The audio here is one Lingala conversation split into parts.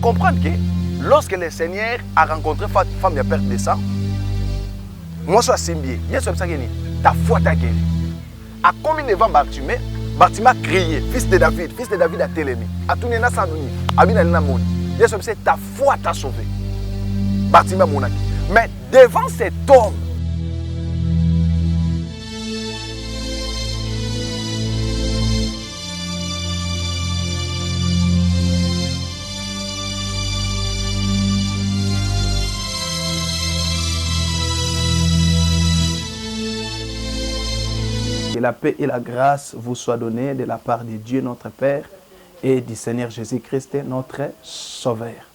comprendre que lorsque le Seigneur a rencontré femme de perte de sang, moi je suis simbié. Il y a ce qui ta foi t'a guéri. A commis devant Bartimée, Bartimée a crié, fils de David a télémi. A tourné na sandouni, a bien na monde. Il y a ce qui ta foi t'a sauvé. Bartimée monaki. Mais devant cet homme, que la paix et la grâce vous soient données de la part de Dieu notre Père et du Seigneur Jésus-Christ notre Sauveur.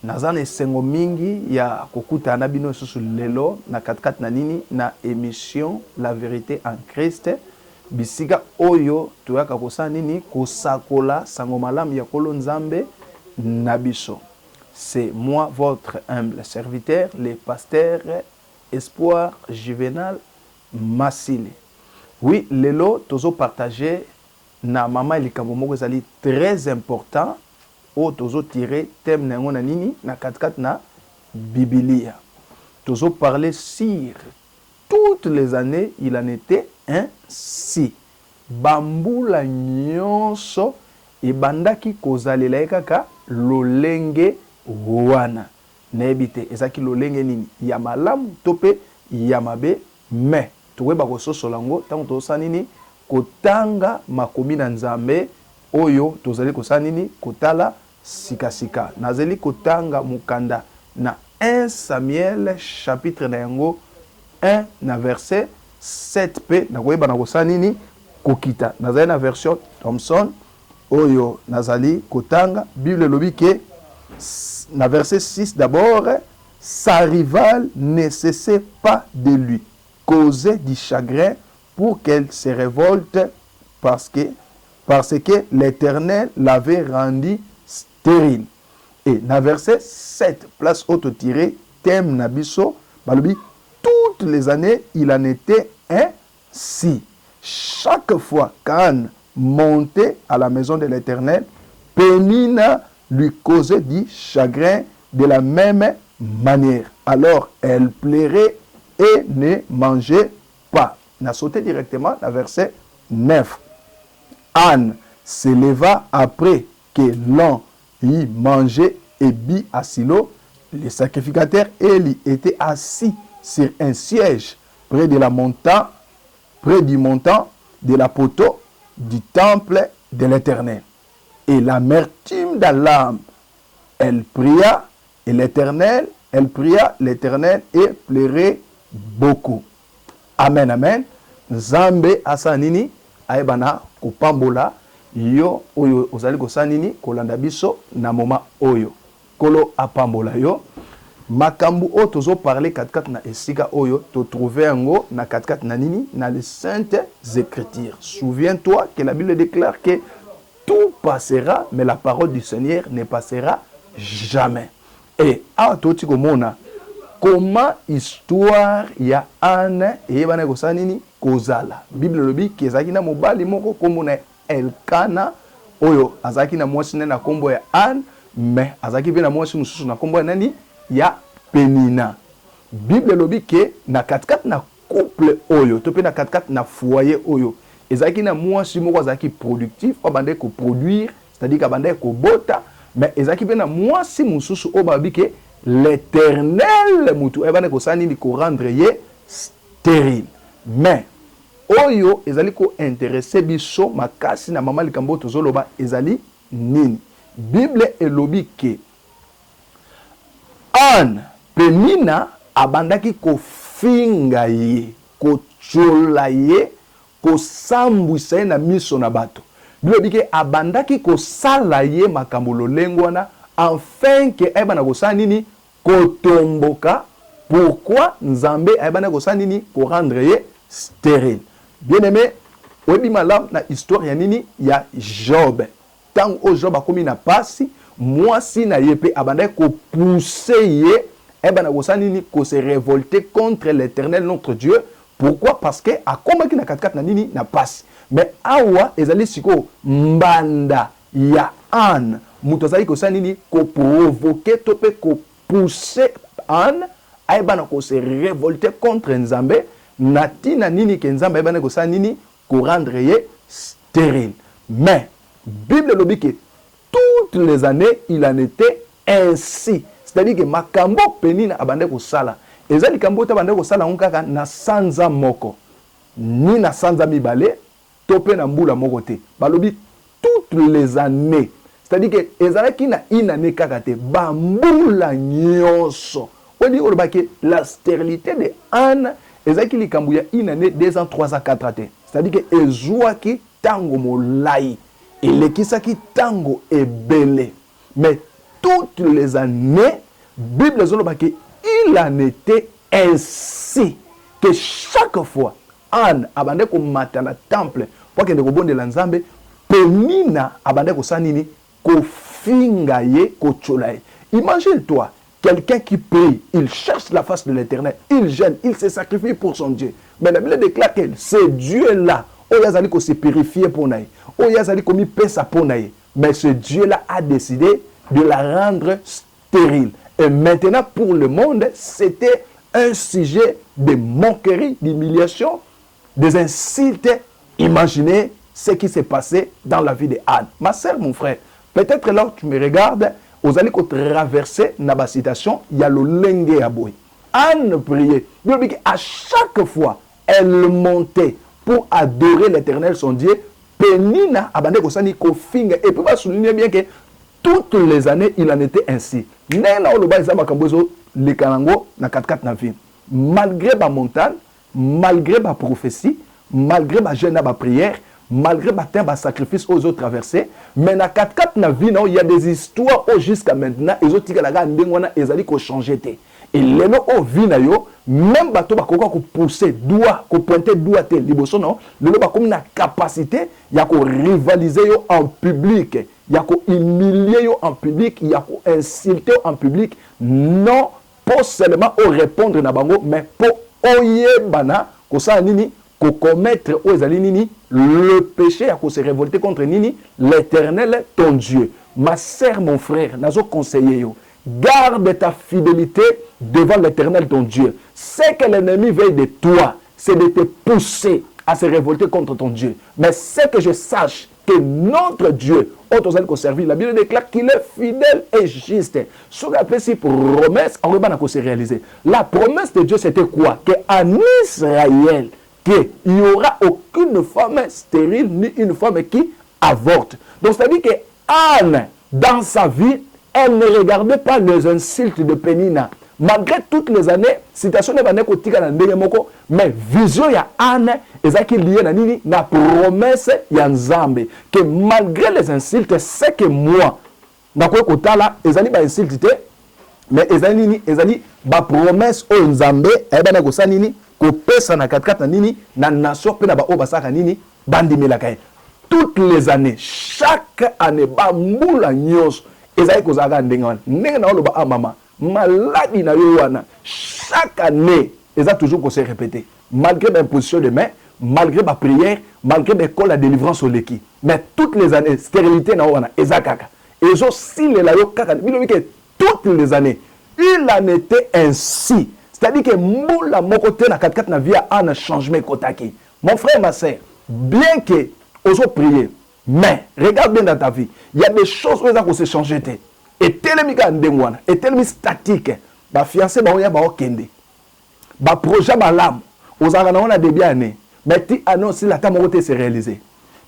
Nazana esengo mingi ya kokuta na bino susu lelo na katkat na nini na émission La Vérité en Christ bisika oyo tuyaka kosa nini kosakola sango malamu ya kolo nzambe na biso. C'est moi votre humble serviteur, le pasteur Espoir Juvenal Massili. Oui, lelo tozo partager na mama likambo moko ezali très important o tozo tirer thème na ngona nini na katkat na Biblia. Tozo parler sur toutes les années il en était ainsi. Bambula nyonso ebandaki kozalela kaka lolenge wana. Nebite ezaki lolenge nini ya malamu tope ya mabe mais toyeba kososola ngo tango tosa nini kotanga makomi na nzambe oyo tozali kosa nini kotala sikasika. Nazeli kotanga mukanda na 1 Samuel chapitre na yango 1 na verset 7p na koyeba na kosa nini kokita. Nazali na version Thomson oyo nazali kotanga. Bible lobi ke na verset 6 d'abord, sa rivale ne cessait pas de lui causer du chagrin pour qu'elle se révolte parce que l'Éternel l'avait rendu stérile. Et dans verset 7, place auto-tiré, thème nabiso, balobi, toutes les années, il en était ainsi. Chaque fois qu'Anne montait à la maison de l'Éternel, Pénina lui causait du chagrin de la même manière. Alors, elle plairait et ne mangeait pas. On a sauté directement à verset 9. Anne se leva après que l'on y mangeait et but à Silo. Le sacrificateur Élie était assis sur un siège près du montant de la poteau du temple de l'Éternel. Et l'amertume de l'âme, elle pria l'Éternel et pleurait beaucoup. Amen, amen. Nzambe asanini aebana kupambola yo oyo ozali kosanini kolanda biso na moma oyo kolo apambola yo makambu o tozo parler katkat na esika oyo to trouver yango na katkat na nini na les saintes écritures. Souviens-toi que la Bible déclare que tout passera mais la parole du Seigneur ne passera jamais. Et a toti komona comment histoire ya Anne et bana kosanini kozala. Bible lobi kezaki na mobali moko komona Elkana oyo azaki na mwasi na kombo ya Anne mais azaki pe na mwasi mususu na kombo ya nani ya Penina. Bible lobi ke na katkat na couple oyo to pe na katkat na foyer oyo ezaki na mwasi moko azaki productif o bande ko produire c'est-à-dire ka bande ko bota mais ezaki pe na mwasi mususu o babi ke l'Éternel mutu ebane ko sani ko rendre ye stérile. Mais oyo ezali ko intéressé biso makasi na mama likambo tozoloba ezali nini. Bible elobi ke Anne Penina abandaki ko finga ye ko chola ye ko sambwisa ye na miso na bato. Bible elobi ke abandaki ko sala ye makambo lolengwana afin que ebana ko sanini kotomboka. Pourquoi Nzambe ebana ko sanini ko rendre ye stérile. Bien aimé, oyebi malam na histoire ya nini ya Job. Tant o Job akomi na pasi, mwasi na ye pe abanda ko pousser ye ebana ko sanini ko se révolter contre l'Éternel notre Dieu. Pourquoi? Parce que akomaki na katkat na nini na pasi. Mais awa ezali siko mbanda ya Anne moto azali ko nini ko provoquer to pe ko pousser Anne aibana ko se révolter contre Nzambe natina nini ke Nzambe aibana ko nini ko rendre ye stérile. Mais Bible lobi que toutes les années il en était ainsi. C'est-à-dire que makambo penina abande ko sala. Ezali kambo ta bande ko sala ngaka na sanza moko. Ni na sanza mibale topé na mbula moko te. Balobi toutes les années. C'est-à-dire que ezalaki na une année kakate bambula nyonso. On dit que la stérilité de Anne ezalaki likambo ya une année 2 ans 3 ans 4 ans. C'est-à-dire que ezwaki tango molai elekisaki tango ebele. Mais toutes les années Bible zoloba que il en était ainsi que chaque fois Anne abande ko matana temple pour que ne kobonde la Nzambe penina abande ko sanini ko finga ye ko cholaye. Imagine-toi quelqu'un qui prie, il cherche la face de l'Éternel, il gêne, il se sacrifie pour son Dieu. Mais la Bible déclare que ce Dieu-là, il a ko se purifier pour naï, il a ko mi pesa pour naï. Mais ce Dieu-là a décidé de la rendre stérile. Et maintenant, pour le monde, c'était un sujet de moquerie, d'humiliation, des insultes. Imaginez ce qui s'est passé dans la vie de Anne. Ma sœur, mon frère, peut-être là où tu me regardes, vous allez traverser la situation, il y a le lengue à boy. Anne priait. À chaque fois, elle montait pour adorer l'Éternel, son Dieu. Penina abandé kosani kofinga. Et puis, va souligner bien que toutes les années, il en était ainsi. Malgré ma montagne, malgré ma prophétie, malgré ma jeûne, ma prière, malgré ma temps, ma sacrifice aux autres traversés, mais dans 4-4 na vie, il y a des histoires jusqu'à maintenant, les autres ils ont changé. Et les gens qui vivent, même bateau bakoko ko pousser doigt, ko pointer doigt te liboso non, les gens comme na capacité, il y a ko rivaliser yo en public, il y a ko humilier yo en public, il y a ko insulter en public, non pas seulement au répondre na bango, mais pour oyebana ko sa nini ko commettre aux nini le péché à ko se révolter contre nini l'Éternel ton Dieu. Ma sœur, mon frère, nazo conseiller yo. Garde ta fidélité devant l'Éternel ton Dieu. Ce que l'ennemi veut de toi, c'est de te pousser à se révolter contre ton Dieu. Mais c'est que je sache que notre Dieu, la Bible déclare qu'il est fidèle et juste. Ce qu'on appelle ici promesse, on va se réaliser. La promesse de Dieu, c'était quoi? Qu'en Israël, qu'il n'y aura aucune femme stérile ni une femme qui avorte. Donc, c'est-à-dire que Anne, dans sa vie, elle ne regardait pas les insultes de Pénina. Malgré toutes les années, citation n'est pas mais vision ya Anne, ezaki lié na nini na promesse ya Nzambe que malgré les insultes, c'est que moi na ko kotala ezali ba insultes mais ezali nini ezali ba promesse o Nzambe eba na ko sa nini ko pesa na 4 nini na nation pe na ba o basaka nini bandimelaka. Toutes les années, chaque année ba mbula nyos ezali ko zaga ndenga ndenge na lo ba mama maladie na yo wana chaque année ezali toujours ko se répéter malgré l'imposition de main, malgré ma prière, malgré l'école de délivrance au leki. Mais toutes les années stérilité na wana ezakaka et zo si le la yo kaka bino que toutes les années il en était ainsi. C'est-à-dire que mbula moko te na 4 na vie a un changement kotaki. Mon frère, ma sœur, bien que oso prier, mais regarde bien dans ta vie, il y a des choses où ça se changer. Et tellement ndengwana, et tellement statique, ba fiancé ba oya ba okende. Ba projet ba lam, ozanga na on a début année, mais ti annonce la tamote se réaliser.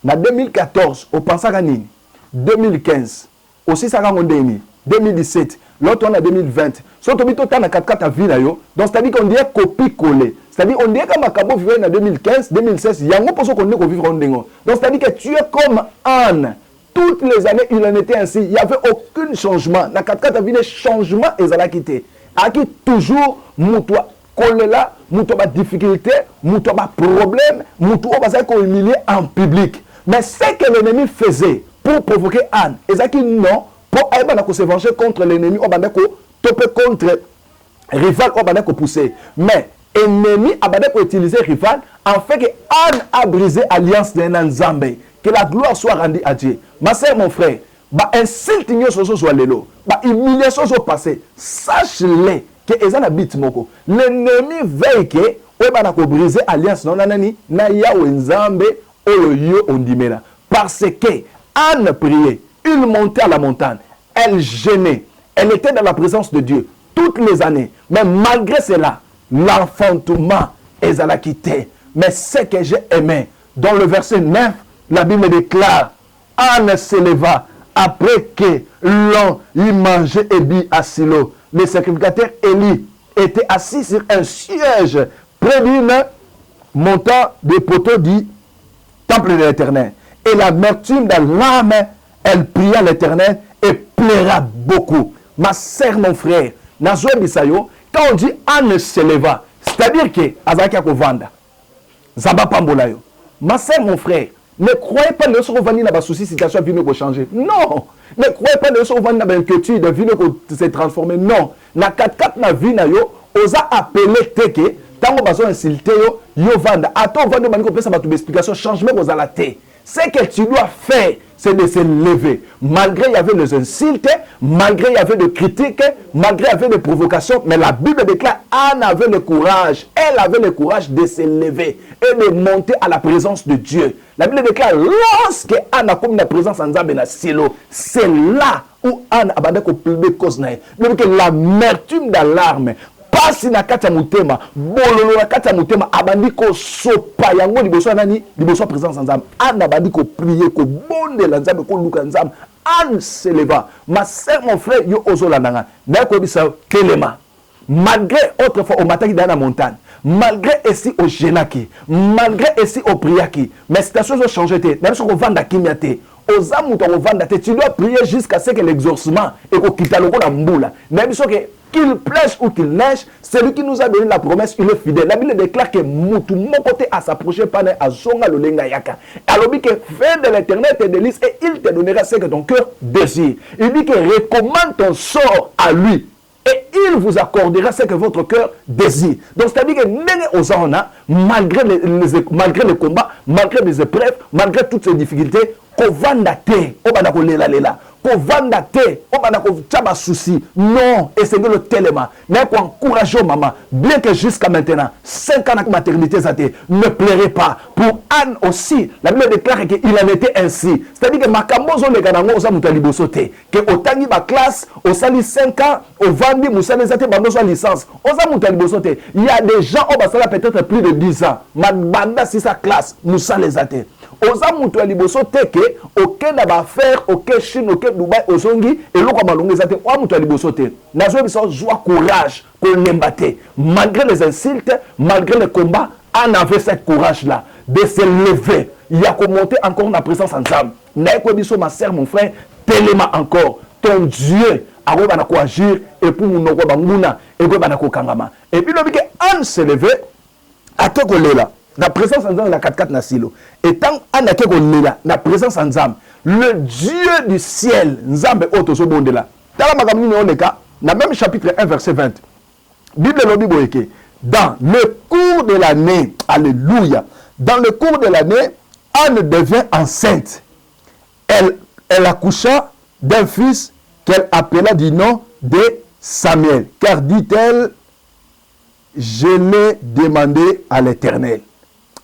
Na 2014, au pensaka nini? 2015, aussi ça ngondeni. 2017, l'autre on a 2020. Surtout bito tana 4 vie na yo. Donc c'est-à-dire qu'on dit copier-coller. C'est-à-dire on dit que Makabo vivait en 2015, 2016, yango poso qu'on dit qu'on vivre en dengo. Donc c'est-à-dire que tu es comme Anne. Toutes les années, il en était ainsi. Il n'y avait aucun changement. La 4 vie, changement, ils allaient quitter. A qui toujours, moutoua, choléra, moutoua, difficulté, moutoua, problème, moutoua, qu'on humilier en public. Mais ce que l'ennemi faisait pour provoquer Anne, ils allaient non, pour se venger contre l'ennemi, on va toper contre rival, on va pousser. Mais l'ennemi a utilisé rival, en fait que Anne a brisé l'alliance d'un Nzambe. Que la gloire soit rendue à Dieu. Ma sœur, mon frère, ba insulte nyonso so lelo ba humiliation so passé sache-le que ezana bit moko l'ennemi veille que oba na ko briser alliance non nani na Yahweh Nzambe oyo yo ondimela parce que Anne priait, il montait à la montagne, elle jeûnait, elle était dans la présence de Dieu toutes les années, mais malgré cela l'enfantement ezala quitté. Mais ce que j'ai aimé dans le verset 9, la Bible déclare Anne se leva après que l'on y mangeait et bu à Silo. Le sacrificateur Élie était assis sur un siège près d'une montant des poteaux du temple de l'Éternel. Et l'amertume dans l'âme, elle pria l'Éternel et pleura beaucoup. Ma sœur, mon frère, Nazoué Bisayo, quand on dit Anne se leva, c'est-à-dire que Azaki Akovanda, Zaba Pambolayo. Ma sœur, mon frère, ne croyez pas que vous avez une souci, situation va changer. Non. Ne croyez pas que vous avez une inquiétude, de vie se transformer. Non. Na 4-4 na vie na yo, osa appelé teke, tant que vous insulté yo vanda. Attends, vanda maniko pesa ba tu explication, changement aux la té. Ce que tu dois faire, c'est de se lever. Malgré il y avait des insultes, malgré il y avait des critiques, malgré il y avait des provocations, mais la Bible déclare Anne avait le courage, elle avait le courage de se lever et de monter à la présence de Dieu. La Bible déclare lorsque Anne a commis la présence en Nzambe na Silo, c'est là où Anne a abandonné le cause na. Donc l'amertume d'alarme pasi na kati ya mutema bololo na kati ya mutema abandi ko sopa yango liboso nani liboso présence Nzambe Anne abandi ko prier ko bondela Nzambe ko luka Nzambe Anne se leva. Ma sœur, mon frère yo ozolandanga na ko bisa telema malgré autrefois au matin dans la montagne, malgré ici au genaki, malgré ici au priaki, mais situation a changé té même si on vend à kimiate aux amours on vend à té tu dois prier jusqu'à ce que l'exorcisme et ko kitaloko na mbula même si qu'il pleuve ou qu'il neige, celui qui nous a donné la promesse, il est fidèle. La Bible déclare que mon côté à s'approcher pas à zonga le lenga yaka. Alors il dit que fais de l'Éternel tes délices et il te donnera ce que ton cœur désire. Il dit que recommande ton sort à lui et il vous accordera ce que votre cœur désire. Donc c'est-à-dire que malgré les combats, malgré les épreuves, malgré toutes ces difficultés, qu'on vanda te, on va lela. Qu'on vanda te, on va tchaba souci. Non, et c'est le téléma. Mais qu'on encourage maman, bien que jusqu'à maintenant, 5 ans de maternité, ne plairait pas. Pour Anne aussi, la Bible déclare qu'il en était ainsi. C'est-à-dire que Makamozo le Ganango, osa mutalibo sote. Que au tangi ba classe, au sali 5 ans, au vandi, moussali zate, bando soit licence. Osa mutalibo sote. Il y a des gens, au basala peut-être plus de 10 ans. Banda si sa classe, moussali zate. Osa mutalibo sote que, aucun affaire, aucun Chine, aucun Dubaï, Ozongi, et l'on comme alongé zate, ou mutalibo sote. Nazo biso joie courage, qu'on l'embate. Malgré les insultes, malgré les combats, Anne avait ce courage-là de se lever. Il y a qu'à monter encore la présence ensemble. Naïko ma sœur, mon frère, tellement encore. Ton Dieu a agir et pour nous et kangama. Et puis le Anne se levait à Kekolela. La présence ensemble la 4-4 na Silo. Et tant Anne a Kekolela, la présence ensemble, le Dieu du ciel, Nzambe Otoso Bondela. Tala makamini oneka, dans même chapitre 1 verset 20. Bible lobi boyeke. Dans le cours de l'année, alléluia, dans le cours de l'année, Anne devient enceinte. Elle accoucha d'un fils qu'elle appela du nom de Samuel. Car dit-elle, je l'ai demandé à l'Éternel.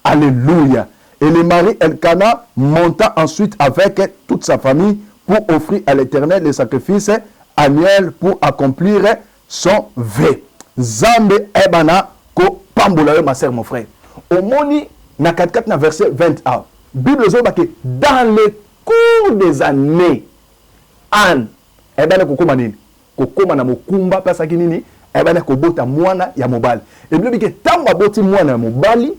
Alléluia. Et le mari Elkana monta ensuite avec toute sa famille pour offrir à l'Éternel les sacrifices annuels pour accomplir son vœu. Zambe ebana ko pambola yo ma sœur mon frère. Au moni na 4-4 na verset 21. Bible zo ba que dans le cours des années Anne ebana ko koma nini? Ko koma na mokumba pasa kinini? Ebana ko bota mwana ya mobali. Et Bible dit que tant ba boti mwana ya mobali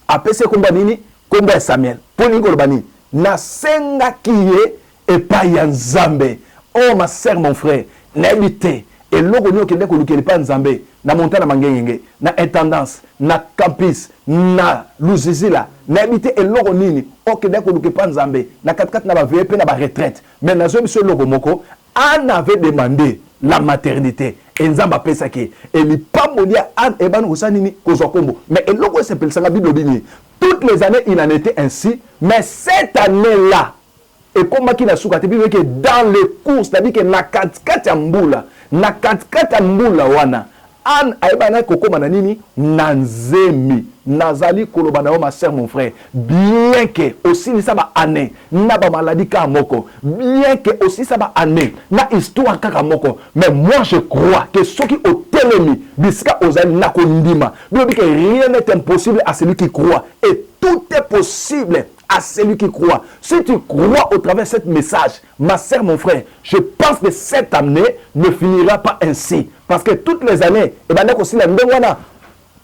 apese komba nini? Komba Samuel. Poni ko bani na senga kiye epai ya Nzambe. Oh ma sœur mon frère, na ebité et l'ogo nyo kende ko lukeli pa Nzambe na montana mangenge na intendance na campus na luzizila na habité et l'ogo nini o kende ko lukeli pa Nzambe na 4-4 na ba VP na ba retraite mais na zo biso logo moko Anne avait demandé la maternité et Nzamba pesaki et li pamolia Anne e ban osanini ko zokombo mais et logo s'appelle ça la Bible bini toutes les années il en était ainsi mais cette année là et comme qui na souka te que dans les courses c'est-à-dire que na katikati mbula wana an aibana kokoma na nini nanzemi nazali koloba na ma sœur mon frère bien que aussi ni ça ba année na ba maladie ka moko bien que aussi ça ba année na histoire kaka moko mais moi je crois que ceux qui au telemi bisika ozali na kondima bien que rien n'est impossible à celui qui croit et tout est possible à celui qui croit. Si tu crois au travers de ce message, ma sœur, mon frère, je pense que cette année ne finira pas ainsi. Parce que toutes les années, et ben aussi la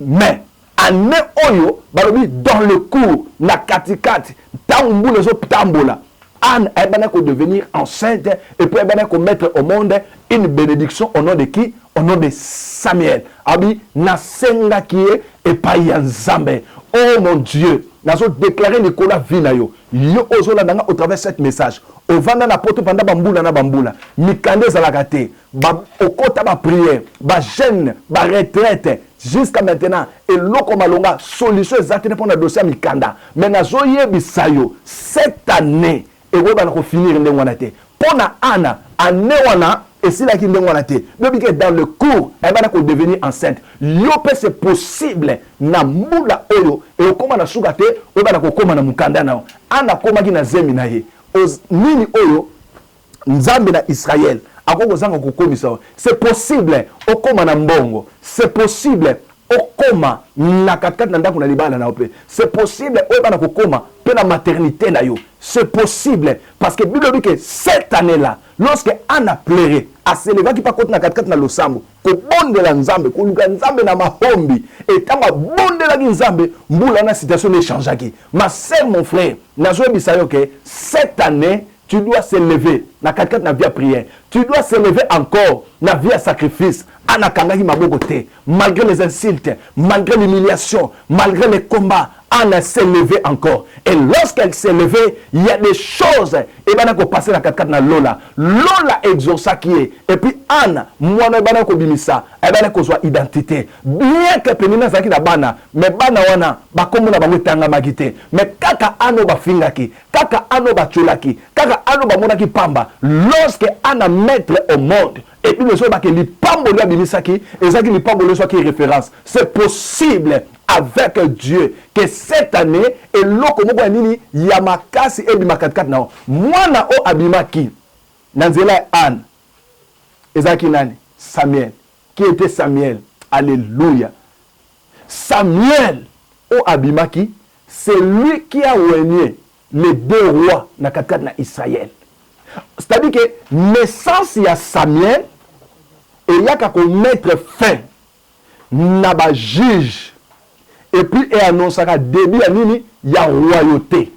mais année oyo, dans le cours, na katikati, tambu les autres tambola. Anne est devenir enceinte et puis elle mettre au monde une bénédiction au nom de qui? Au nom de Samuel. Abi nasenga qui est et pas Yanzambe. Oh mon Dieu, nous avons déclaré Nicolas Vinayo. Yo ozola nanga au travers de ce message. Au vanda na poto panda bambula na bambula. Mikande zalakate. Ba okota ba prière, ba jeûne, ba retraite. Jusqu'à maintenant, et loko malonga solution exacte pour le dossier Mikanda. Mais nazo yebisayo cette année et on va finir ndengwanate. Pona ana année wana et si la qui ndengwanate. Depuis que dans le cours, elle va devenir enceinte. Yope c'est possible na mula oyo et okoma na sugate, on va koma na mukanda na. Ana koma ki na zemi na ye. Nini oyo nzambe na Israël. C'est possible okoma na mbongo. C'est possible okoma na katkati na ndako na libala na ope. C'est possible okoma kokoma pe na maternité na yo. C'est possible parce que Bible dit que cette année-là, lorsque Anna pleurait, a s'élevé qui pas contre na katkati na losambo, ko bonde la nzambe, ko luka nzambe na mahombi et tanga bonde la nzambe, mbula na situation ne change ki. Ma sœur mon frère, na zo bisayo que cette année tu dois se lever na katkati na vie à prière. Tu dois se lever encore na vie à sacrifice. Ana kangaki maboko te, malgré les insultes, malgré l'humiliation, malgré les combats, Anna s'est levée encore. Et lorsqu'elle s'est levée, il y a des choses. Et bien, on passer la 4 na Lola. Lola exauça qui est. Et puis Anna, moi, on a bimisa. Et bien, on soit identité. Bien que penina zaki na bana, mais bana wana, bakomo na bango tanga magite. Mais kaka ano ba fingaki, kaka ano ba chulaki, kaka ano ba monaki pamba. Lorsque Anna mettre au monde, et puis le soir, que les pambolo bimisaki, et ça qui les pambolo soit qui référence. C'est possible avec Dieu que cette année et loko moko nini yamakasi et bimakatkat na mwana o abimaki nanzela Anne ezaki nani Samuel qui était Samuel. Alléluia. Samuel o abimaki, c'est lui qui a régné les deux rois na katkat na Israël. C'est-à-dire que naissance ya Samuel et il y a qu'à mettre fin na ba juge. Et puis, il annonce que début à nini, il y a royauté.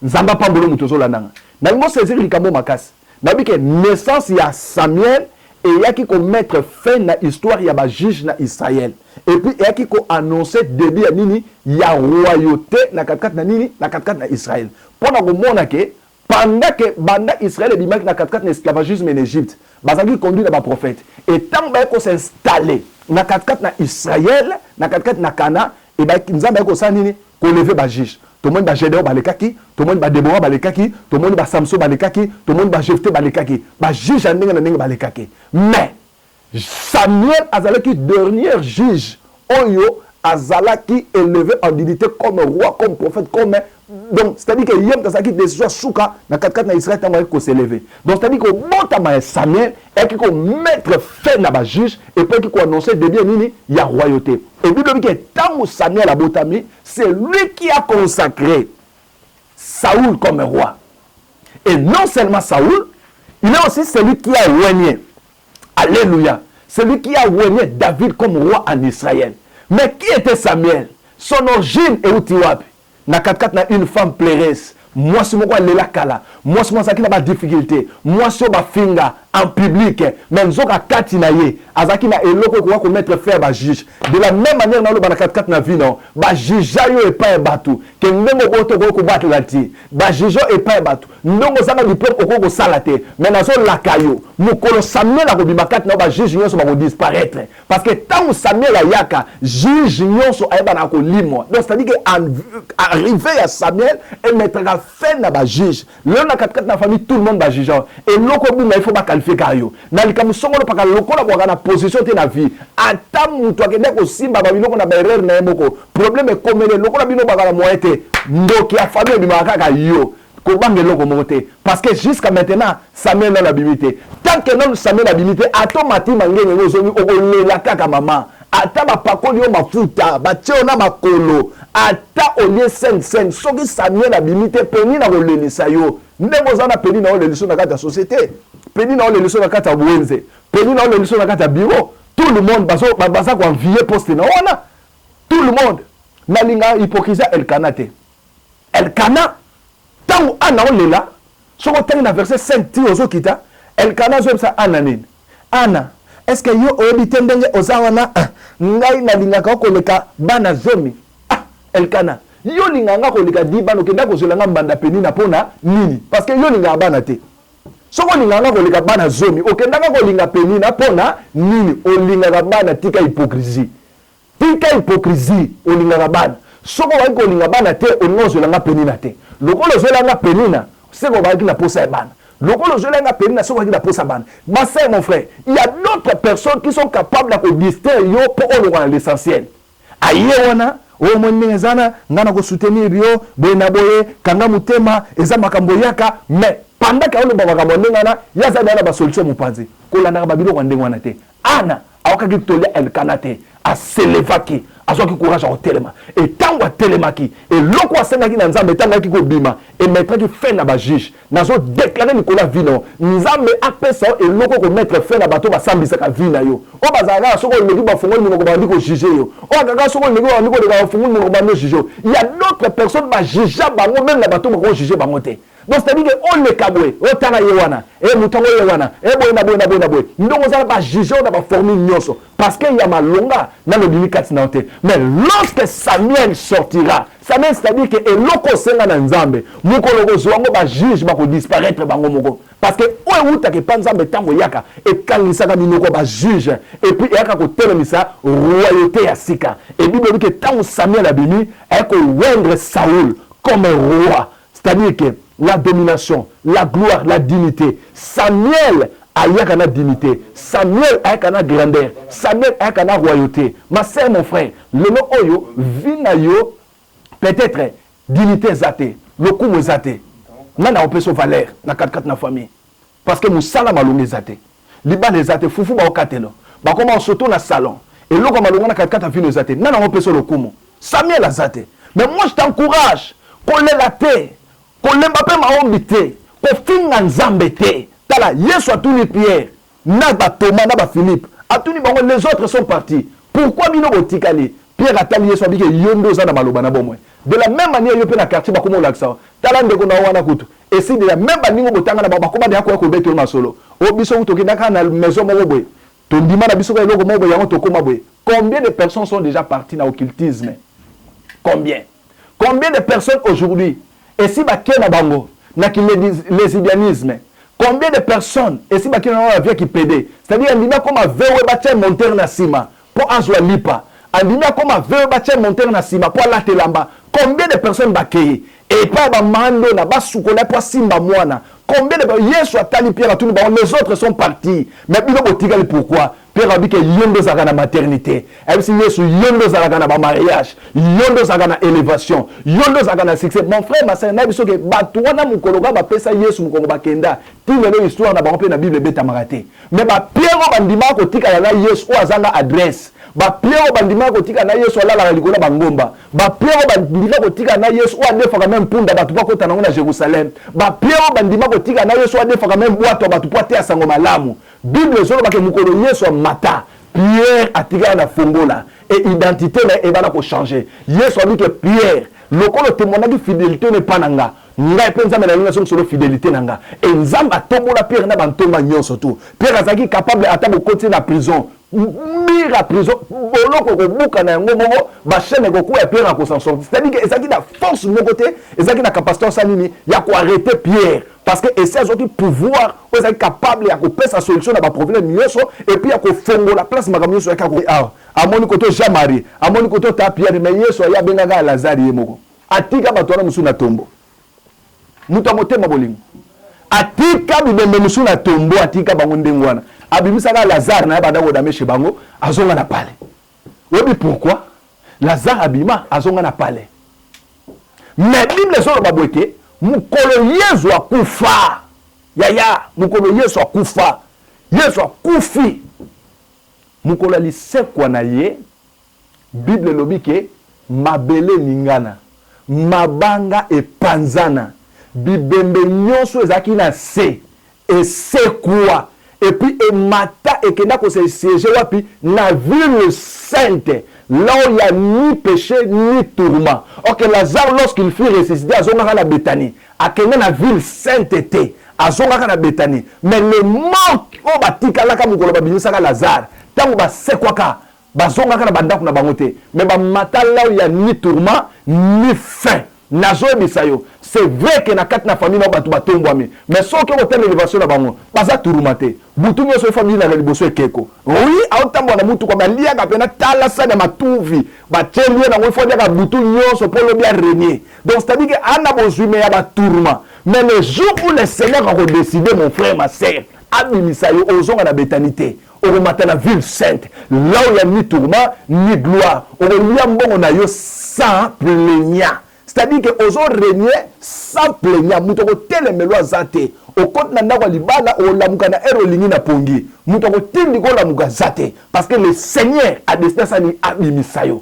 Nzamba pambolo mutozola nanga. Na ngo saisir likambo makasi. Na bi que naissance il y a Samuel et il y a qui ko mettre fin na histoire il y a ba juge na Israël. Et puis il y a qui ko annoncer début à nini, il y a royauté na katkat na nini, na katkat na Israël. Pona ko mona ke pendant que banda Israël et bimak na katkat na esclavagisme en Égypte, bazaki conduit na ba prophète. Et tant ba ko s'installer na katkat na Israël, na katkat na Kana, et ba nzamba ko sa nini ko lever ba juge. Tout le monde ba Gédéon ba lekaki, tout le monde ba Déborah ba lekaki, tout le monde ba Samson ba lekaki, tout le monde ba Jephthé ba lekaki. Ba juge ndenge na ndenge ba lekaki. Mais Samuel azalaki dernier juge oyo azalaki élevé en dignité comme roi, comme prophète, comme donc c'est-à-dire que yem tazaki déjà souka na katkat na Israël tango ko s'élever. Donc c'est-à-dire que botama Samuel et qui ko mettre fin na ba juge et puis qui ko annoncer de bien nini il y a royauté. Et Bible dit que tango Samuel a botami, c'est lui qui a consacré Saoul comme roi. Et non seulement Saoul, il est aussi celui qui a régné. Alléluia. Celui qui a régné David comme roi en Israël. Mais qui était Samuel? Son origine est utiwapi. Na katkat na une femme pleuresse. Moi si moko lela kala. Moi si moko na ba difficulté. Moi si ba finga en public, mais nous avons kati na ye, azaki na eloko ko ko mettre faire ba juge. De la même manière na lo ba 4 na vie non, ba juge yo e pas batu, ke ndemo ko to ko battre la ti. Ba juge e pas batu. Ndongo sanga diplôme ko salate, mais na zo lakayo. Mukolo Samuel a ko bima kati na ba juge nyonso ba ko disparaître parce que tant Samuel ayaka juge nyonso ayeba na ko limo. Donc c'est-à-dire que arrivé à Samuel et mettre la fin na ba juge. Le na 4 na famille tout le monde ba juge. Et loko bunga il faut ba qualifier kayo. Na likamu songo lo paka loko la kwa na position te na vie. Ata mutu akende ko simba ba biloko na ba erreur na yemoko. Problème est comme le loko la bino ba la moite. Ndoki a famille bima kaka yo. Parce que jusqu'à maintenant, Samuel a l'habilité. Tant que non, Samuel a l'habilité, automatiquement, on la kaka maman. Ata ba pakoli yo mafuta, ba tcheona makolo. Ata olie sen, soki Samuel a l'habilité, peni na olelisa yo. Ndemo zana peni na oleliso na kata société. Peni na oleliso na kata buenze. Peni na oleliso na kata bureau. Tout le monde, basa kwa envier poste na wana. Tout le monde. Nalinga hypocrisie Elkanate. Elkana. Tant Anna on est là, si on a verset 5 tirs kita, Elkana zo ça Anna nin. Anna, est-ce que yo obitendenge ozawana ngai na lingaka ko leka bana zomi? Ah, Elkana. Yo linganga ko leka di bano kenda ko zelanga mbanda penina pona nini? Parce que yo linganga bana te. So ko linganga ko leka bana zomi, okenda ko linga penina pona nini? O linganga bana tika hypocrisie. Tika hypocrisie o linganga bana. Soko wa ko linga bana te o nozo langa penina te. Lokolo zelanga penina, c'est qu'on va dire la posa ban. Lokolo zelanga penina, c'est qu'on va dire la posa ban. Ma sœur, mon frère, il y a d'autres personnes qui sont capables de distinguer yo pour on l'essentiel. Aïe wana, o mwenezana, ngana ko soutenir yo, boyena boye, kanga mutema, eza makambo yaka, mais pendant que on ba makambo ngana, ya za dala ba solution mupanzi. Ko la na ba bilo kwande ngwana te. Ana, awaka ki tolia Elkanate, a selevaki. Azo ki courage au telema et tant wa telema ki et loko asenga ki na nzambe tanga ki ko bima et mettre ki fin na ba juge nazo déclarer Nicolas vino nzambe apesa et loko ko mettre fin na bato ba sambisa ka vina yo o bazanga soko le ba fungoli mo ko ba ndiko juger yo o gaga soko le ba ndiko de ba fungoli mo ko ba no juger il y a d'autres personnes ba juger bango même na bato mo ko juger bango te. Donc c'est-à-dire que on le kabwe o tanga yewana e mutongo yewana e boy na boy ndongo za ba juger na ba formule nyonso parce que y a malonga na le bilikati na te. Mais lorsque Samuel sortira, Samuel c'est-à-dire que eloko senga na nzambe mukolo ko zwango ba juge ba ko disparaître bango moko parce que o euta ke panzambe tango yaka e kangisa ka minoko ba juge et puis yaka ko telemisa royauté ya sika et bible dit que tant Samuel a béni e ko wendre Saoul comme roi, c'est-à-dire que la domination, la gloire, la dignité. Samuel a une dignité. Samuel a une grandeur. Samuel a une royauté. Ma sœur, mon frère, le nom oyo, vinayo, peut-être dignité zate, le coup zate. Nana on peut se valeur, na 4-4 na famille. Parce que nous salama l'on zate. Liban les zate, foufou ba okatelo. Ba comment on s'auto na salon. Et l'on comme l'on na 4-4 vino zate. Nana on peut se le coup. Samuel a zate. Mais moi je t'encourage, qu'on l'ait la terre. Qu'on l'embappe ma ombité, qu'on finga nzambe te. Tala, Yesu a tourné Pierre, na ba Thomas, na ba Philippe. A tourné bango, les autres sont partis. Pourquoi bino botikali? Pierre a tali Yesu a dit que yondo za na maloba na bomwe. De la même manière, yo pe na quartier ba komo laksa. Tala ndeko na wana kutu. Et si de la même manière botanga na ba koma de akwa ko beto masolo. O biso to kinaka na maison mo boy. To ndima na biso ko eloko mo boy yango to koma boy. Combien de personnes sont déjà parties dans l'occultisme? Combien? Combien de personnes aujourd'hui? Et si baké na bango, na ki lesbianisme, combien de personnes, et si baké na vie qui pédé, c'est-à-dire on dit comme un vewe baché monter na sima, pour anzwa lipa, on dit comme un vewe baché monter na sima, pour la telamba, combien de personnes baké, et pas ba mando na ba soukola pour simba mwana, combien de Yesu atali Pierre à tout les autres sont partis, mais bino botigali pourquoi? Pierre a dit que yondo zaka na maternité. Et si Yesu yondo zaka na mariage, yondo zaka na élévation, yondo zaka na succès. Mon frère, ma sœur, na biso ke batwana mukologa ba pesa Yesu mukongo bakenda. Tingelo histoire na bango pe na Bible beta marate. Mais ba Pierre bandima ko tika ya Yesu o azanga adresse. Ba Pierre bandima ko tika na Yesu ala la likola bangomba. Ba Pierre bandima ko tika na Yesu o adefa ka même punda batu pa ko tanango na Jérusalem. Ba Pierre bandima ko tika na Yesu o adefa ka même boato batu pa te asango malamu. Bible zolo bake mukolo Yesu mata Pierre atika na fongola et identité na ebana ko changer. Yesu a dit que Pierre lokolo témoignage de fidélité ne pas nanga ngai pe nzambe na linga sur fidélité nanga et nzamba tombola Pierre na bantonga nyonso tout Pierre azaki capable ata bo continuer na prison mira prison boloko ko buka na yango moko ba chaîne ko ya Pierre ko s'en sortir c'est-à-dire que ezaki na force de mon côté ezaki na capacité sanini ya ko arrêter Pierre parce que essaie autres pouvoir ezaki capable ya ko pesa solution na ba problème nyonso et puis ya ko fongola place makamyo so ya ko amoni koto Jean-Marie amoni koto ta Pierre mais yeso ya benga Lazare yemoko atika batona musuna tombo mutu amotema bolingo atika bibembe musuna tombo atika bango ndengwana abimisaka Lazare na bada kodame chez bango azonga na pale obi pourquoi Lazare abima azonga na pale mais Bible solo babweke mukolo Yesu akufa yaya mukolo Yesu akufa Yesu akufi mukolo lisekwa na ye Bible lobike mabele ningana mabanga epanzana bibembe nyonso ezaki na se esekwa et puis emata ekenda ko se siéger wapi na ville sainte là où il y a ni péché ni tourment. Ok, Lazare lorsqu'il fut ressuscité azonga na Béthanie akenda na ville sainteté azonga na Béthanie mais le manque o batika la ka mukolo babinisaka Lazare tango basekwaka bazonga na bandako na bangote mais ba mata là où il y a ni tourment ni faim nazo bisayo c'est vrai que na kati na famille na batu batombwami mais soki okote l'élévation na bango baza turumate butu nyoso famille na liboso ekeko oui aotambwa na mutu kwa balia ka pena tala sa na matuvi batelie na ngofo dia ka butu nyoso pour le bien régner donc c'est à dire que ana bozume ya baturuma mais le jour où le Seigneur a décidé mon frère ma sœur abimisayo ozonga na bétanité au matin la ville sainte là où il y a ni tourment ni gloire au lieu mbongo na yo sans plaignant. C'est-à-dire que aux autres régner sans plaignant, mutoko telemelo azate. Au compte na ndako libala o lamukana ero lingi na pongi. Mutoko tindi ko lamuka zate parce que le Seigneur a décidé ça ni abimisayo.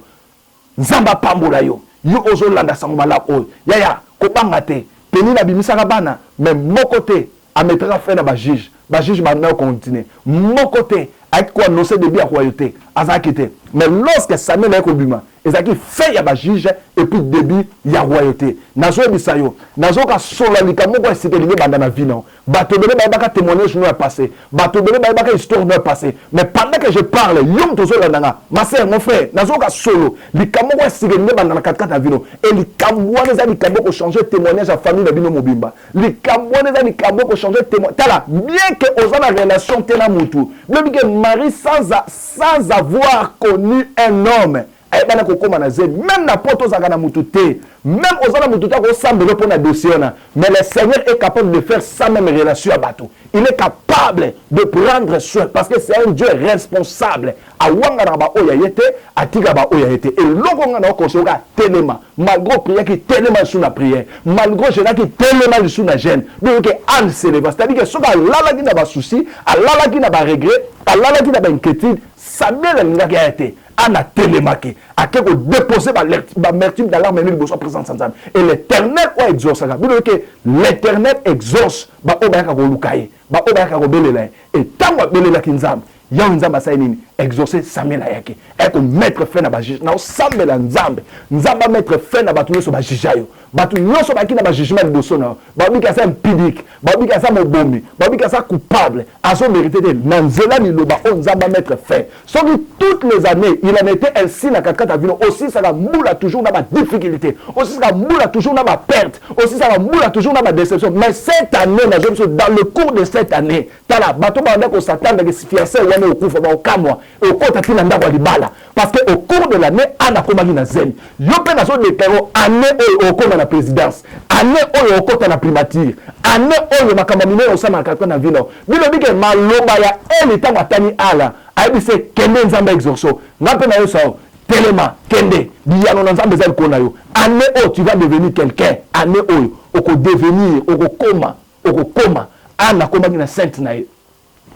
Nzamba pambola yo. Yo ozo landa sangomala o. Yaya ko bangate. Peni na bimisaka bana mais mon côté a mettra fin na ba juge. Ba juge ba na continuer. Mon côté avec quoi annoncer de bien royauté azakite. Mais lorsque Samuel est obima ezaki fait ya ba juge et puis début ya royauté nazo bisayo nazo ka solalika moko esikelingi banda na vino bato bele ba baka témoignage no passé bato bele ba baka histoire no passé mais pendant que je parle yom tozo la nanga ma sœur mon frère nazo ka solo likamoko esikelingi banda na 4 na vino et likamwa neza likamoko changer témoignage à famille na bino mobimba likamwa neza likamoko changer témoignage tala bien que oza na relation tena mutu même que Marie sans avoir connu un homme même na poto zakana mututé même ozana mututé ko sambelo pour na dossier mais le Seigneur est capable de faire ça même relation à bateau il est capable de prendre soin parce que c'est un Dieu responsable a wanga na ba oya yete atika ba oya yete et lokonga na ko soka telema malgré prière qui telema sous la prière malgré jeûne qui telema sous la jeûne donc an s'élève c'est-à-dire que soka lala ki na ba souci lala ki na ba regret lala ki na ba inquiétude Samuel ngaki yete ana télémaqué à quelque déposer ma mertime dans l'arme ennemie de présence sans âme et l'Éternel a exaucé que l'Éternel exauce ba obaka ko lukaye ba obaka ko belela et tango belela kinzam ya nzamba sa nini exaucer Samuel ayake et ko mettre fin na ba juge na sambela nzamba mettre fin na batu nyoso ba jugeayo batu nyoso ba kina ba jugement de sona ba bika sa impudique ba bika sa mobomi ba bika sa coupable a son mérité de nanzela ni loba on nzamba mettre fin sauf que toutes les années il en était ainsi na kakata vino aussi ça la moula toujours na ba difficulté aussi ça la moula toujours na ba perte aussi ça la moula toujours na ba déception mais cette année na je dans le cours de cette année tala bato ba ndako s'attendre que fiancé wana okufa ba okamwa okota tina ndako libala parce que au cours de l'année ana komaki na zen yo pe na so déclarer année oyo okoma na présidence année oyo okota na primature année oyo makambo minene osama kakata na vino bino bike maloba ya eli tango atani ala ayebi se kende nzambe exorso ngape na yo sao telema kende biyano na nzambe za likona yo année oyo tu vas devenir quelqu'un année oyo oko devenir okokoma ana komaki na sainte na ye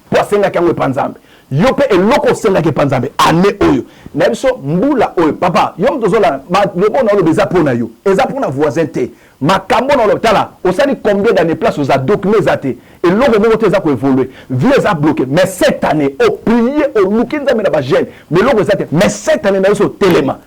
po asengaki yango epa nzambe yo pe eloko osengaki epa nzambe année oyo na biso mbula oyo papa yo moto ozola loko na oloba eza mpo na yo eza mpo na voisin te makambo na oloba tala osali combien d'années place oza document eza te eloko moko te eza koévolue vie eza bloqué mais cette année oprie oluki nzambe na bagene mais eloko eza te mais cette année na biso telema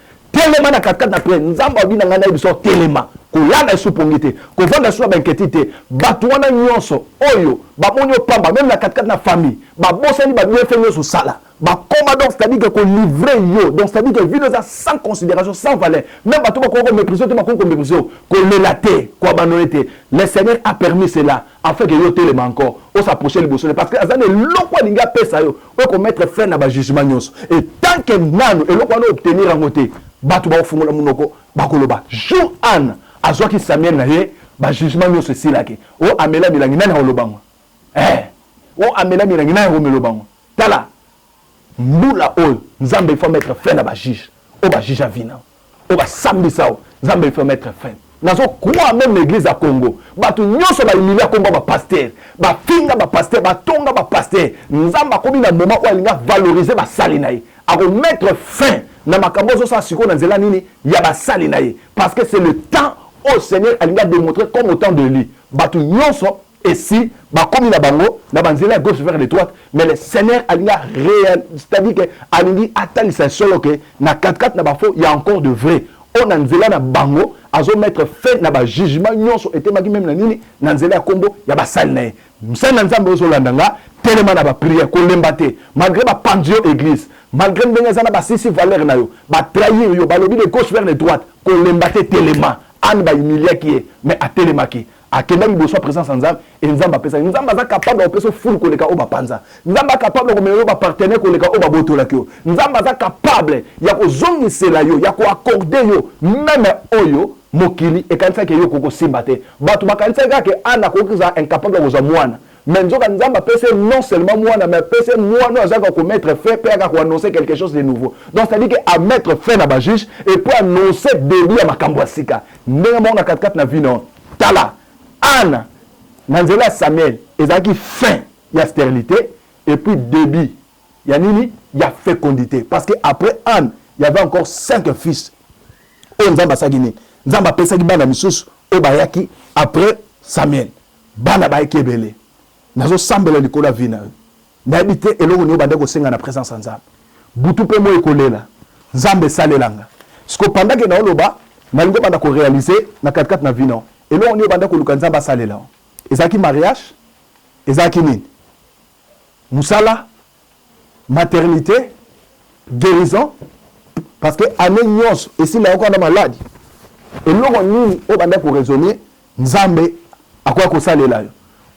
na 4 na prière nzambe abi na ngai na biso telema kolanda sous pongité ko vanda sous banketité batwana nyonso oyo ba monyo pamba même la 4 na famille ba bosani ba bien fait sous sala ba koma donc c'est-à-dire que ko livrer yo donc c'est-à-dire que vie ça sans considération sans valeur même ba to ko mépriser to ko mépriser ko lelaté ko abandonner le Seigneur a permis cela afin que yo télé encore on s'approcher le bossone parce que azane lokwa linga pesa yo ko mettre fin na ba jugement nyonso et tant que nanu et lokwa no obtenir en côté batu ba fungola munoko ba koloba jour an azwaki Samuel na ye ba jugement nyonso silake o amela milangi nani holobango o amela milangi nani homelobango tala mbula oyo nzambe il faut mettre fin na ba juge o ba juge avina o ba sambisa o nzambe il faut mettre fin nazo croire même l'église à Congo batu nyonso ba humilier Congo ba pasteur ba finga ba pasteur ba tonga ba pasteur nzamba komi na moment où alinga valoriser ba sali na ye a remettre fin na makambo zo sa siko na nzela nini ya ba sali na ye parce que c'est le temps au Seigneur alinga démontrer comme au temps de lui batu nyonso et si ba komi na bango na banzela gauche vers les droite mais le Seigneur alinga réel c'est-à-dire que alingi atali sa solo que na 4 na ba faux il y a encore de vrai on a nzela na bango azo mettre fin na ba jugement nyonso était maki même na nini na nzela ya kombo ya ba sali na ye msana nzambe ozo landanga tellement na ba prière ko lembate malgré ba pandio église malgré ndenge za na ba sisi valeur na yo ba trahir yo ba lobi de gauche vers les droite ko lembate tellement an ba humilier qui mais a telemaki a kendaki boso présence nzambe et nzamba pesa nzamba za capable de peso fulu koleka o ba panza nzamba capable ko melo ba partenaire koleka o ba botola kyo nzamba za capable ya ko zongisela yo ya ko accorder yo même oyo mokili e kanisa ke yo koko simbate batu bakanisa ke ana ko kiza incapable ko za mwana mais nzoka nzamba pesa non seulement mwana mais pesa mwana azaka ko mettre fin pe aka ko annoncer quelque chose de nouveau donc c'est à dire que à mettre fin na ba juge et pour annoncer début ya makambo asika ndenge mona 4 na vino tala Anna, Nanzela Samuel, ezaki fin, il y a stérilité, et puis début, il y a nini, il y a fécondité. Parce qu'après Anne, il y avait encore 5 fils. O Nzamba Sagini, Nzamba Pesagi Bana Misus, Obayaki, après Samuel, Bana Bayaki Ebele. Nazo Sambela Nicolas Vina. N'habité et l'on est au Senga na présence en Nzamba. Boutou pe mo ekolela, Nzambe Salelanga. Ce que pendant que na oloba, Nalingo Bana ko réaliser, na 4 na Vina. Et là, on est au Luka Nzamba Salela. Ezaki mariage, Ezaki nini. Moussala, maternité, guérison, parce que année nyos, et si là encore malade. Et là, on est au raisonner, Nzambe, à quoi qu'on salela.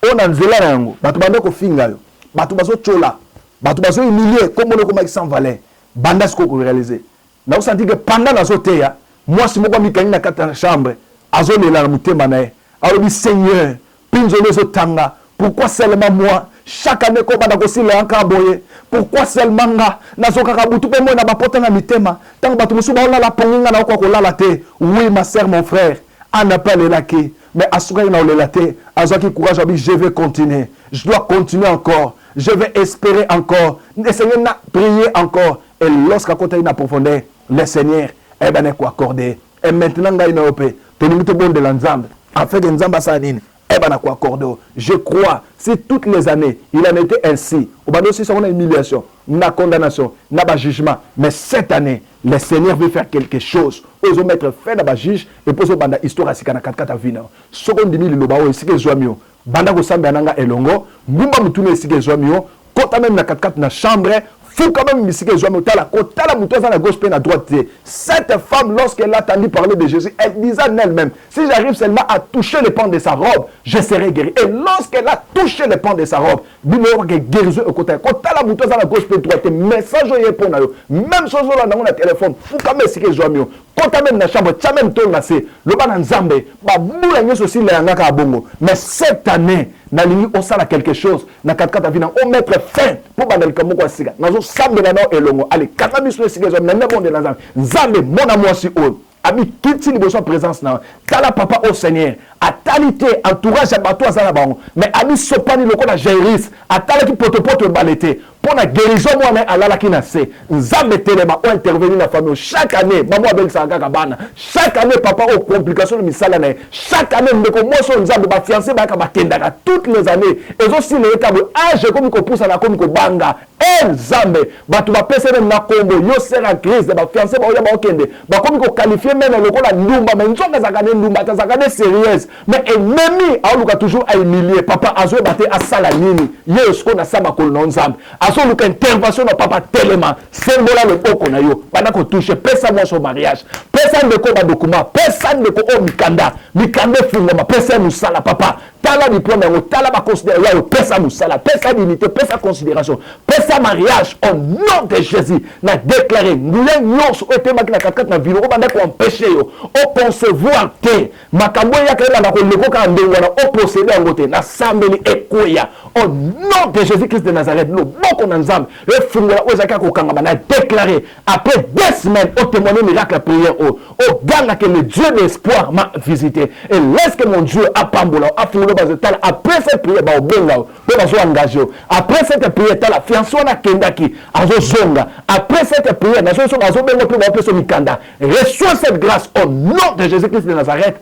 On a nzela yango, batu bande ko finga yo, batu baso chola, batu baso humilier, comme on est comme sans valeur, banda ce qu'on réaliser. Là, on senti que pendant la sotéa, moi, si moi, je suis dans la chambre, azolela na mutema na ye alobi Seigneur pinzolo zo tanga pourquoi seulement moi chaque année ko bana ko sila encore boye pourquoi seulement nga nazoka ka butu pe mo na bapota na mitema tant batu musu ba la ponginga na ko la te oui ma sœur mon frère on n'a pas le laqué mais asuka na le laté azaki courage abi je vais continuer je dois continuer encore je vais espérer encore le Seigneur n'a prier encore et lorsqu'à côté na profondeur le Seigneur eh ben ko accorder et maintenant nga ina opé toni to bon de l'Nzambe afin que Nzamba sa nini eh ben ko accorder je crois si toutes les années il en était ainsi au bando si ça on a humiliation na condamnation na ba jugement mais cette année le Seigneur veut faire quelque chose ozo mettre fin na ba juge et poso banda histoire asika na 4 vina seconde demi loba o esike zwamio banda ko samba nanga elongo mbumba mutune esike zwamio kota même na 4 na chambre faut quand même misike joie motala kotala muto za na gauche pe na droite. Cette femme lorsqu'elle a entendu parler de Jésus, elle disait en elle-même, si j'arrive seulement à toucher le pan de sa robe, je serai guéri. Et lorsqu'elle a touché le pan de sa robe, bino que guérison au côté kotala muto za na gauche pe droite, message yo yepona yo même chose là na téléphone faut quand même misike joie mio kota même na chambre tcha même ton nasé le bana nzambe ba bula nyoso si la ngaka bongo. Mais cette année na lingi osala quelque chose na 4 vina on mettre fin pour bandel comme quoi siga nazo sambe na no elongo allez kata biso siga zo na bon de nzambe nzambe mona moi si o ami kiti liboso présence na kala papa au Seigneur Atalité, entourage à bateau à Zalabang, mais Ami Sopani, le la Jairis, Atala qui pote balete, pour la guérison, moi, à la qui n'a c'est, Nzambe Telema, ou intervenir dans la famille, chaque année, maman avec Sanga Kabana, chaque année, papa, aux complications de Missalane, chaque année, nous commençons Nzambe, ma fiancée, ma Tendaka, toutes les années, et aussi les états de âge, comme qu'on pousse à la comme qu'on banga, Nzambe, tu vas passer même na Congo, yo sera en crise, ma fiancée, ma oya, ma okende, comme qu'on qualifie même le la Lumba, mais nous sommes dans Lumba, t'as sérieuse, mais ennemi, a toujours à humilier, papa, a joué batté à Salanini, yé, ce qu'on a ça, ma colonne Nzambe, a son intervention de papa tellement, c'est là le poko na yo, pendant qu'on touche, personne moi son mariage, personne ne combat document, personne ne combat Mikanda fungama, personne nous sala, papa, tala diplôme, tala ma considération, personne nous sala, personne dignité, personne considération, personne mariage, au nom de Jésus, n'a déclaré, nous l'avons été marqué na 4 na ville, on va pour empêcher yo, au concevoir te, makambo ya kaya na koleko ka ndengwana, au posséder en côté, na sambeli ekoya, au nom de Jésus-Christ de Nazareth, nous boko na nzambe, le fungwa ozaka ko kangama na déclaré, après 2 semaines, au témoigner miracle la prière, au ganga que le Dieu d'espoir m'a visité, et laisse que mon Dieu a pambola, a fungwa bazetala, après cette prière, ba obenga, pe bazo engagé, après cette prière, tala fianço na kendaki, azo zonga, après cette prière, na zo azo benga pe ba pe so mikanda, reçois cette grâce au nom de Jésus-Christ de Nazareth.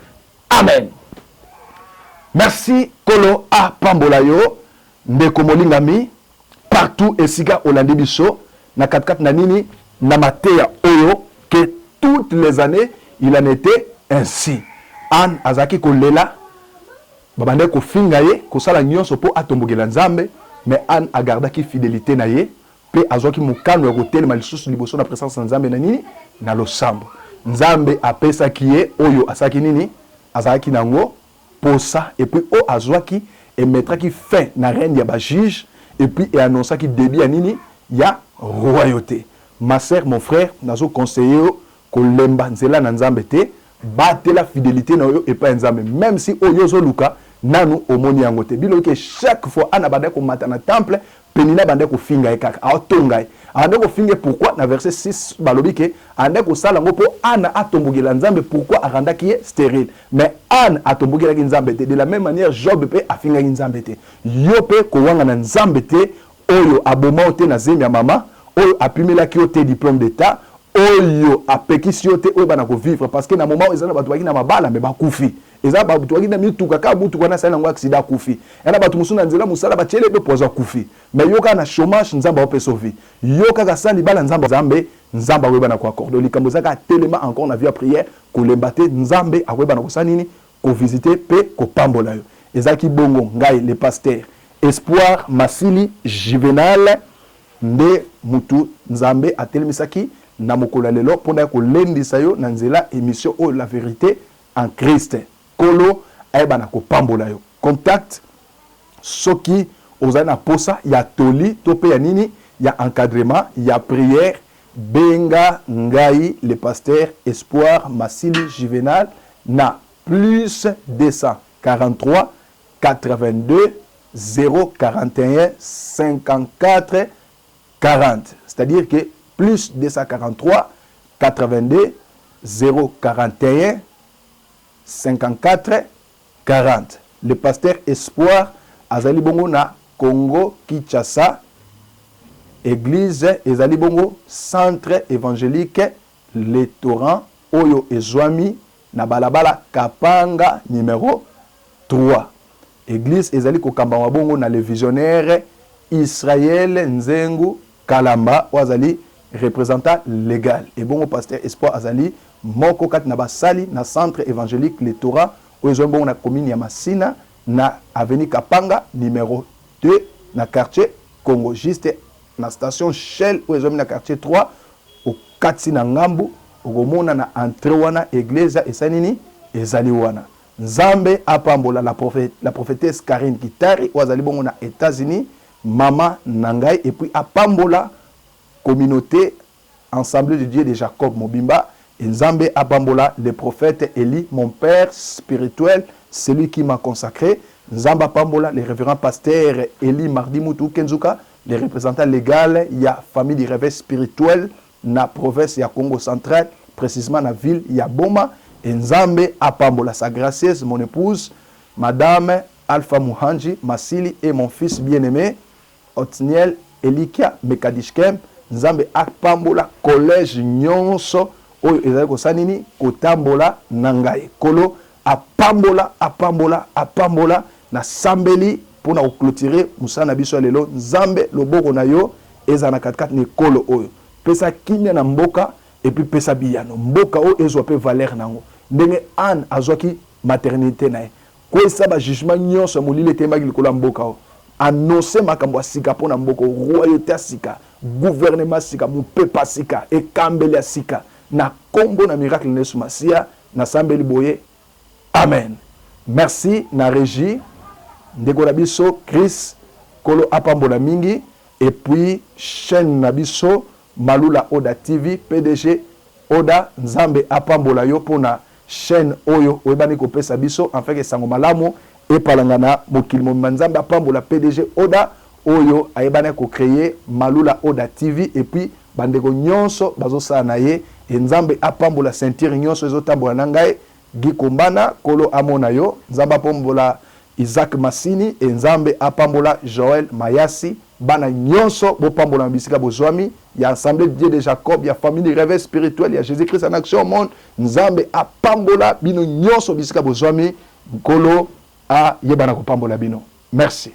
Amen. Merci Kolo a pambola yo, ndeko molingami, partout esika olandi biso, na 4 na nini, na mateya oyo, que toutes les années, il en était ainsi. Anne azaki kolela, babande ko fingaye, ko sala nyonso po atombogela nzambe, mais Anne a gardaki fidélité na ye, pe azoki mukano ya kotelema lisusu liboso na présence na nzambe na nini, na losambo. Nzambe apesa kiye oyo asaki nini, azaki nango posa, et puis o azwaki et mettra qui fin na règne ya ba juge, et puis et annonça qui début à nini ya royauté. Ma sœur, mon frère, nazo conseiller ko lemba nzela na nzambe te, bate la fidélité na yo et pas nzambe, même si oyo zo luka nanu omoni yango te. Bilo ke chaque fois ana bande ko mata na temple, penina bande ko finga ekaka, a tongai. Ande ko finga pourquoi na verset 6 balobi ke ande ko sala ngo po ana atombogela nzambe pourquoi aranda ki est stérile. Mais Anne atombogela ki nzambe te. De la même manière Job pe afinga ki nzambe te. Yo pe ko wanga na nzambe te oyo aboma te na zemi ya mama, oyo apimela ki te diplôme d'état, oyo apekisi yo te oyo bana ko vivre parce que na moment où ezana batu baki na mabala me bakufi. Eza ba batu baki na mituka ka mutuka na sala ngo accident kufi. Yana batu musuna nzela musala ba chele be poza kufi. Mais yoka na chômage nzamba ope sauver. Yoka ka sali bala nzamba we bana ko accorder likambo zaka tellement encore na vie à prière ko lembate nzambe awe bana ko sanini ko visiter pe ko pambola yo. Ezaki bongo ngai le pasteur Espoir Masili Juvenal nde mutu nzambe atelemisaki na mokolo lelo pona ko lendisa yo na nzela émission o la vérité en Christ. Kolo ayeba na ko pambola yo. Contact soki ozana posa ya toli to pe ya nini ya encadrement ya prière benga ngai le pasteur Espoir Masili Juvenal na plus 243 82 041 54 40. C'est-à-dire que plus 243 82 041 54 40. Le pasteur Espoir Azali Bongo na Congo Kinshasa, église Ezali Bongo, centre évangélique Les Torrents, Oyo Ezwami, na balabala Kapanga numéro 3. Église Ezali Kokamba Bongo na le visionnaire Israël Nzengu Kalamba, Azali représentant légal. Et bon, pasteur Espoir Azali, moko kat na basali na centre évangélique Les Torrents, Oyo Bongo na commune ya Masina, na avenue Kapanga numéro 2 na quartier Congo, juste na station Shell Oyo na quartier 3 au Katsi na Ngambu, okomona na entrée wana église esanini ezali wana. Nzambe apambola la prophétesse Karine Kitari Oazali bongo na États-Unis, maman Nangai, et puis apambola communauté Ensemble de Dieu de Jacob Mobimba, et Nzambe apambola le prophète Eli, mon père spirituel, celui qui m'a consacré. Nzamba apambola le révérend pasteur Eli Mardi Moutou Kenzuka, le représentant légal, il y a famille du réveil spirituel na province ya Congo central, précisément na ville ya Boma. et nzambe apambola sa gracieuse mon épouse madame Alpha Muhanji Masili et mon fils bien-aimé Otniel Elikia Mekadishkem nzambe apambola collège nyonso oyo ezali kosanini kotambola na ngai kolo apambola na sambeli pour na clôturer musana biso lelo nzambe loboko na yo eza na 4 ni kolo oyo pesa kimia na mboka et puis pesa biyano mboka oyo ezwa pe valeur nango ndenge an azwaki maternité na ye kwesa ba jugement nyonso molile tembaki likolo mboka oyo annoncer makambo ya sika mpona mboka royauté ya sika gouvernement sika mopepa sika ekambeli ya sika na kombo na miracle na Yesu Masia na sambeli boye amen. Merci na régie ndeko na biso Chris kolo apambola mingi et puis chaîne na biso Malula Oda TV PDG Oda nzambe apambola yo pona chaîne oyo oyebani kopesa biso en fait que sango malamu et palangana mokili mo nzambe apambola PDG Oda oyo ayebani ko créer Malula Oda TV et puis bandeko nyonso bazosala na ye et nzambe apambola ceinture nyonso ezotambola na ngai Gikombana kolo amona yo nzambe apambola Isaac Massini et nzambe apambola Joël Mayasi bana nyonso bopambola bisika bozwami ya assemblée de Dieu de Jacob ya famille de réveil spirituel ya Jésus-Christ en action au monde nzambe apambola bino nyonso bisika bozwami kolo a yebana kopambola bino merci.